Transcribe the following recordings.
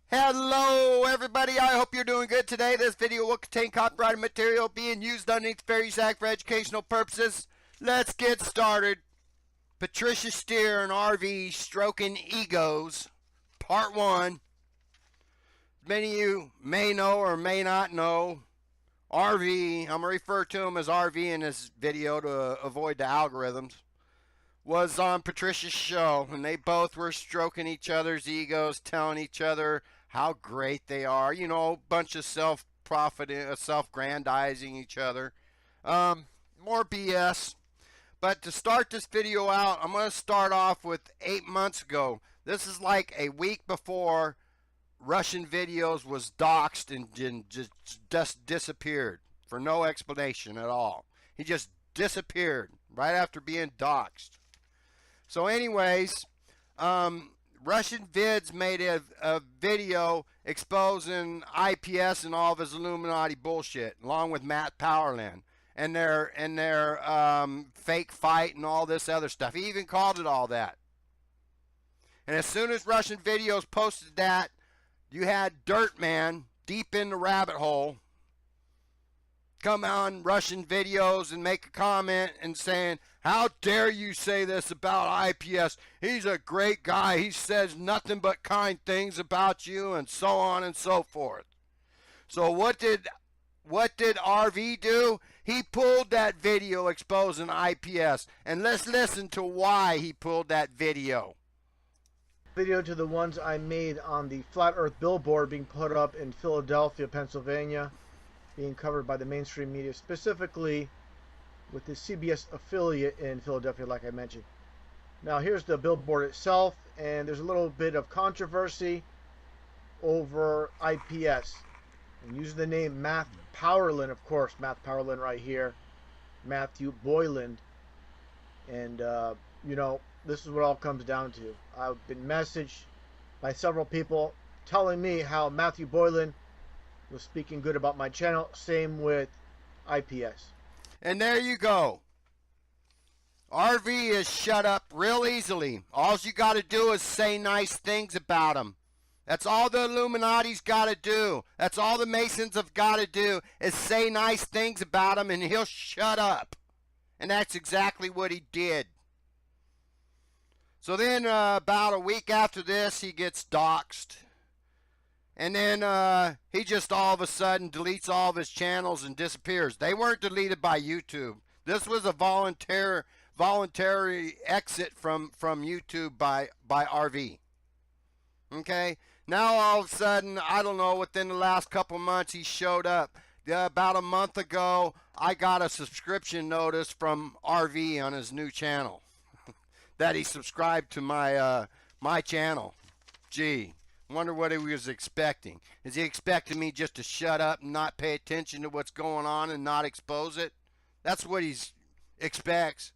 Hello everybody, I hope you're doing good today. This video will contain copyrighted material being used underneath Fair Act for educational purposes. Let's get started. Patricia Steere and RV Stroking Egos, Part 1. Many of you may know or may not know, RV, I'm going to refer to him as RV in this video to avoid the algorithms, was on Patricia's show, and they both were stroking each other's egos, telling each other how great they are. You know, a bunch of self-profiting, self-grandizing each other. More BS. But to start this video out, I'm going to start off with 8 months ago. This is like a week before Russian Videos was doxxed and just disappeared for no explanation at all. He just disappeared right after being doxxed. So anyways, Russian Vids made a video exposing IPS and all of his Illuminati bullshit, along with Matt Powerland and their fake fight and all this other stuff. He even called it all that. And as soon as Russian Videos posted that, you had Dirt Man deep in the rabbit hole come on Russian Videos and make a comment and saying, how dare you say this about IPS? He's a great guy. He says nothing but kind things about you, and so on and so forth. So what did RV do? He pulled that video exposing IPS, and let's listen to why he pulled that video. Video to the ones I made on the Flat Earth billboard being put up in Philadelphia, Pennsylvania, being covered by the mainstream media, specifically with the CBS affiliate in Philadelphia, like I mentioned. Now here's the billboard itself, and there's a little bit of controversy over IPS. And using the name Matt Powerland, of course, Matt Powerland right here, Matthew Boyland. And, you know, this is what all comes down to. I've been messaged by several people telling me how Matthew Boyland was speaking good about my channel. Same with IPS. And there you go. RV is shut up real easily. All you got to do is say nice things about him. That's all the Illuminati's got to do. That's all the Masons have got to do is say nice things about him, and he'll shut up. And that's exactly what he did. So then about a week after this, he gets doxxed. And then he just all of a sudden deletes all of his channels and disappears. They weren't deleted by YouTube. This was a voluntary exit from YouTube by RV. Okay? Now all of a sudden, I don't know, within the last couple months, he showed up. About a month ago, I got a subscription notice from RV on his new channel. That he subscribed to my channel. Gee. Wonder what he was expecting. Is he expecting me just to shut up and not pay attention to what's going on and not expose it? That's what he expects.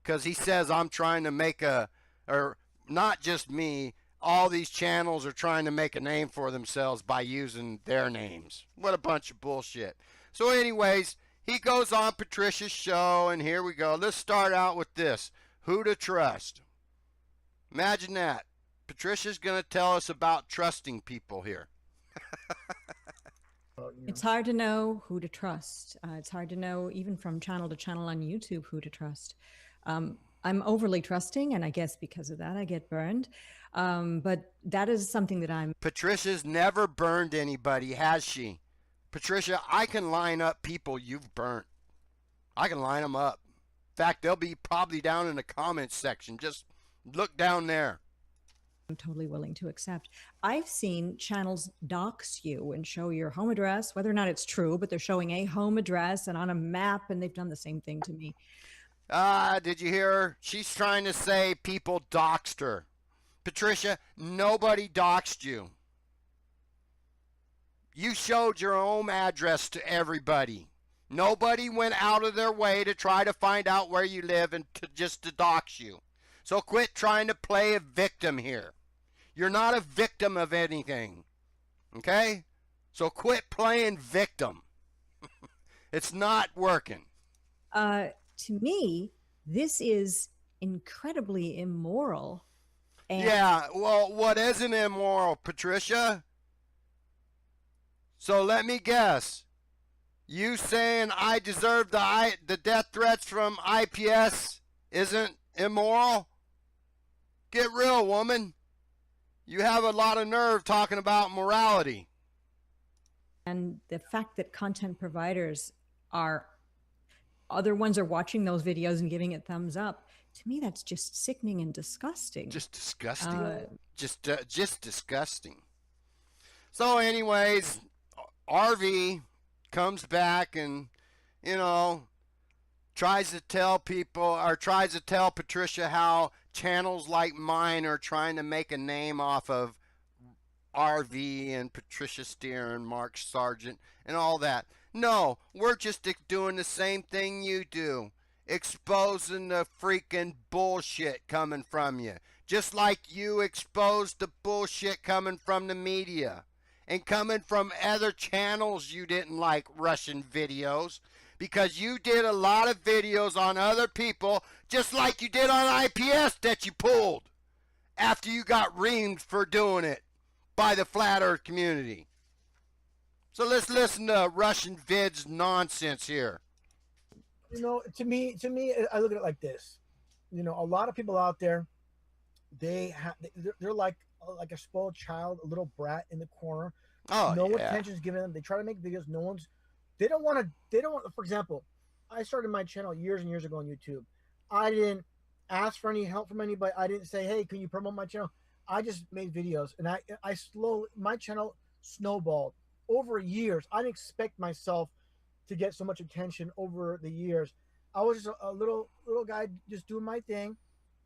Because he says I'm trying to make or not just me, all these channels are trying to make a name for themselves by using their names. What a bunch of bullshit. So anyways, he goes on Patricia's show, and here we go. Let's start out with this. Who to trust? Imagine that. Patricia's going to tell us about trusting people here. It's hard to know who to trust. It's hard to know, even from channel to channel on YouTube, who to trust. I'm overly trusting, and I guess because of that, I get burned. But that is something that I'm... Patricia's never burned anybody, has she? Patricia, I can line up people you've burnt. I can line them up. In fact, they'll be probably down in the comments section. Just look down there. I'm totally willing to accept. I've seen channels dox you and show your home address, whether or not it's true, but they're showing a home address and on a map, and they've done the same thing to me. Did you hear her? She's trying to say people doxed her. Patricia, nobody doxed you. You showed your home address to everybody. Nobody went out of their way to try to find out where you live and just to dox you. So quit trying to play a victim here. You're not a victim of anything. Okay? So quit playing victim. It's not working. To me, this is incredibly immoral And Yeah, well, what isn't immoral, Patricia? So let me guess. You saying I deserve the death threats from IPS isn't immoral? Get real, woman. You have a lot of nerve talking about morality. and the fact that content providers are other ones are watching those videos and giving it thumbs up, to me that's just sickening and disgusting. Just disgusting. Uh, Just disgusting. So, anyways, RV comes back and, you know, tries to tell people or tries to tell Patricia how channels like mine are trying to make a name off of RV and Patricia Steere and Mark Sargent and all that. No, we're just doing the same thing you do, exposing the freaking bullshit coming from you, just like you exposed the bullshit coming from the media and coming from other channels you didn't like, Russian videos, because you did a lot of videos on other people, just like you did on IPS that you pulled after you got reamed for doing it by the flat earth community. So let's listen to Russian vids nonsense here. You know, to me, I look at it like this. You know, a lot of people out there, they're like a spoiled child, a little brat in the corner. Oh, No yeah. attention is given them. They try to make videos. They don't want. For example, I started my channel years and years ago on YouTube. I didn't ask for any help from anybody. I didn't say, hey, can you promote my channel? I just made videos, and my channel snowballed over years. I didn't expect myself to get so much attention over the years. I was just a little guy just doing my thing,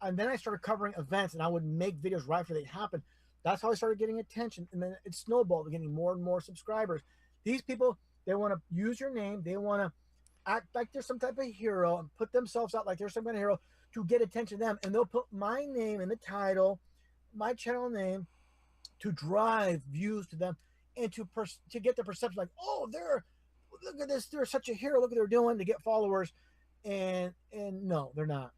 and then I started covering events, and I would make videos right after they happened. That's how I started getting attention, and then it snowballed, getting more and more subscribers. These people, they want to use your name, they want to act like they're some type of hero and put themselves out like they're some kind of hero to get attention to them, and they'll put my name in the title, my channel name, to drive views to them and to get the perception like, oh, look at this, they're such a hero, look what they're doing, to get followers. And no, they're not.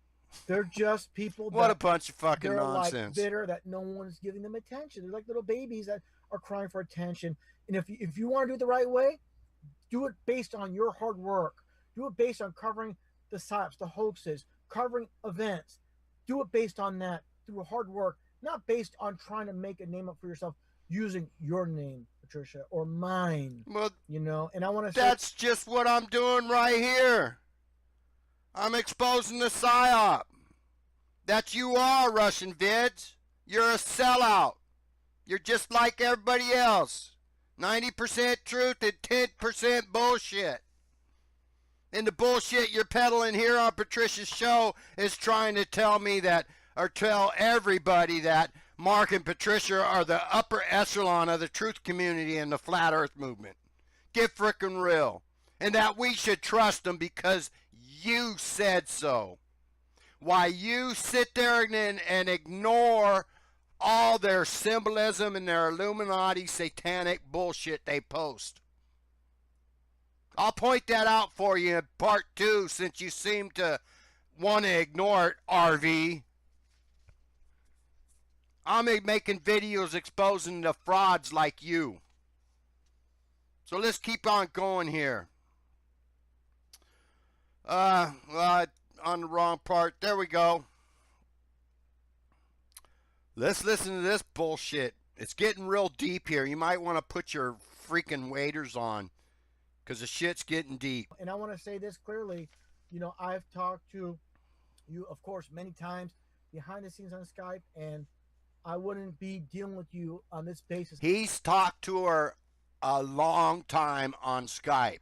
They're just people What a that bunch of fucking they're like nonsense. bitter that no one's giving them attention. They're like little babies that are crying for attention. And if you want to do it the right way, do it based on your hard work. Do it based on covering the psyops, the hoaxes, covering events. Do it based on that through hard work, not based on trying to make a name up for yourself using your name, Patricia, or mine. Well, You know, and I want to say that's just what I'm doing right here. I'm exposing the psyop. That you are, Russian vids. You're a sellout. You're just like everybody else. 90% truth and 10% bullshit. And the bullshit you're peddling here on Patricia's show is trying to tell me that, or tell everybody that Mark and Patricia are the upper echelon of the truth community and the flat earth movement. Get frickin' real. And that we should trust them because you said so. Why you sit there and ignore all their symbolism and their Illuminati satanic bullshit they post. I'll point that out for you in part 2 since you seem to want to ignore it, RV. I'm making videos exposing the frauds like you. So let's keep on going here. Well, on the wrong part. There we go. Let's listen to this bullshit. It's getting real deep here. You might want to put your freaking waders on because the shit's getting deep. and I want to say this clearly, you know, I've talked to you, of course, many times behind the scenes on Skype, and I wouldn't be dealing with you on this basis. He's talked to her a long time on Skype.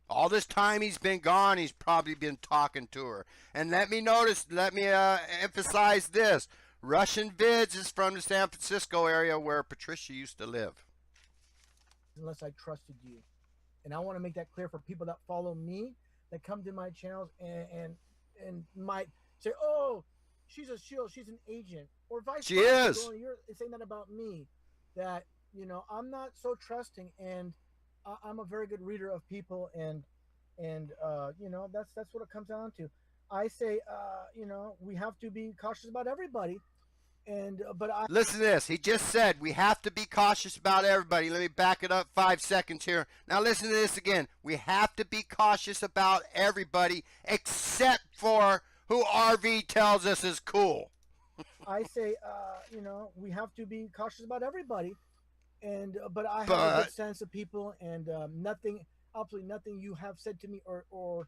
All this time he's been gone, he's probably been talking to her. And let me emphasize this. Russian Vids is from the San Francisco area where Patricia used to live. Unless I trusted you. And I want to make that clear for people that follow me, that come to my channels and might say, oh, she's a shield, she's an agent, or vice versa. She is. You're saying that about me, that, you know, I'm not so trusting, and I'm a very good reader of people, and you know, that's what it comes down to. I say, you know, we have to be cautious about everybody, And but I Listen to this. He just said we have to be cautious about everybody. Let me back it up 5 seconds here. Now listen to this again. We have to be cautious about everybody except for who RV tells us is cool. I say, you know, we have to be cautious about everybody. And but I have a But good sense of people, and nothing, absolutely nothing you have said to me or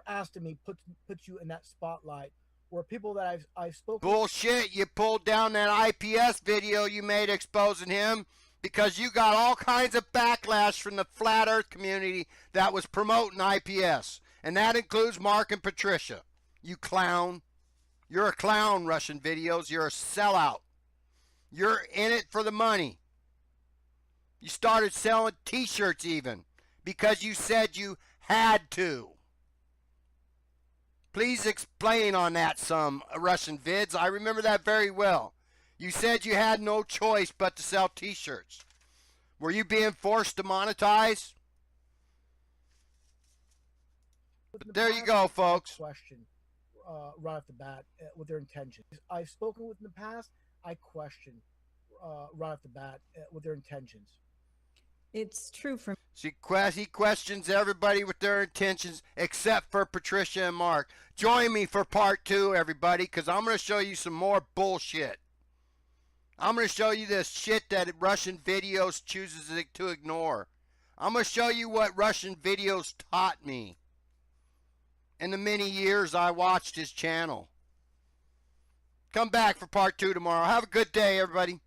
asked of me puts you in that spotlight. Where people that I've spoken. bullshit, you pulled down that IPS video you made exposing him because you got all kinds of backlash from the flat earth community that was promoting IPS. And that includes Mark and Patricia. You clown. You're a clown, Russian videos. You're a sellout. You're in it for the money. You started selling t-shirts even because you said you had to. Please explain on that some, Russian vids. I remember that very well. You said you had no choice but to sell t-shirts. Were you being forced to monetize? But there you go, folks. Question right off the bat with their intentions. I've spoken with in the past. I question right off the bat with their intentions. It's true for He questions everybody with their intentions except for Patricia and Mark. Join me for part 2, everybody, because I'm going to show you some more bullshit. I'm going to show you this shit that Russian videos chooses to ignore. I'm going to show you what Russian videos taught me in the many years I watched his channel. Come back for part 2 tomorrow. Have a good day, everybody.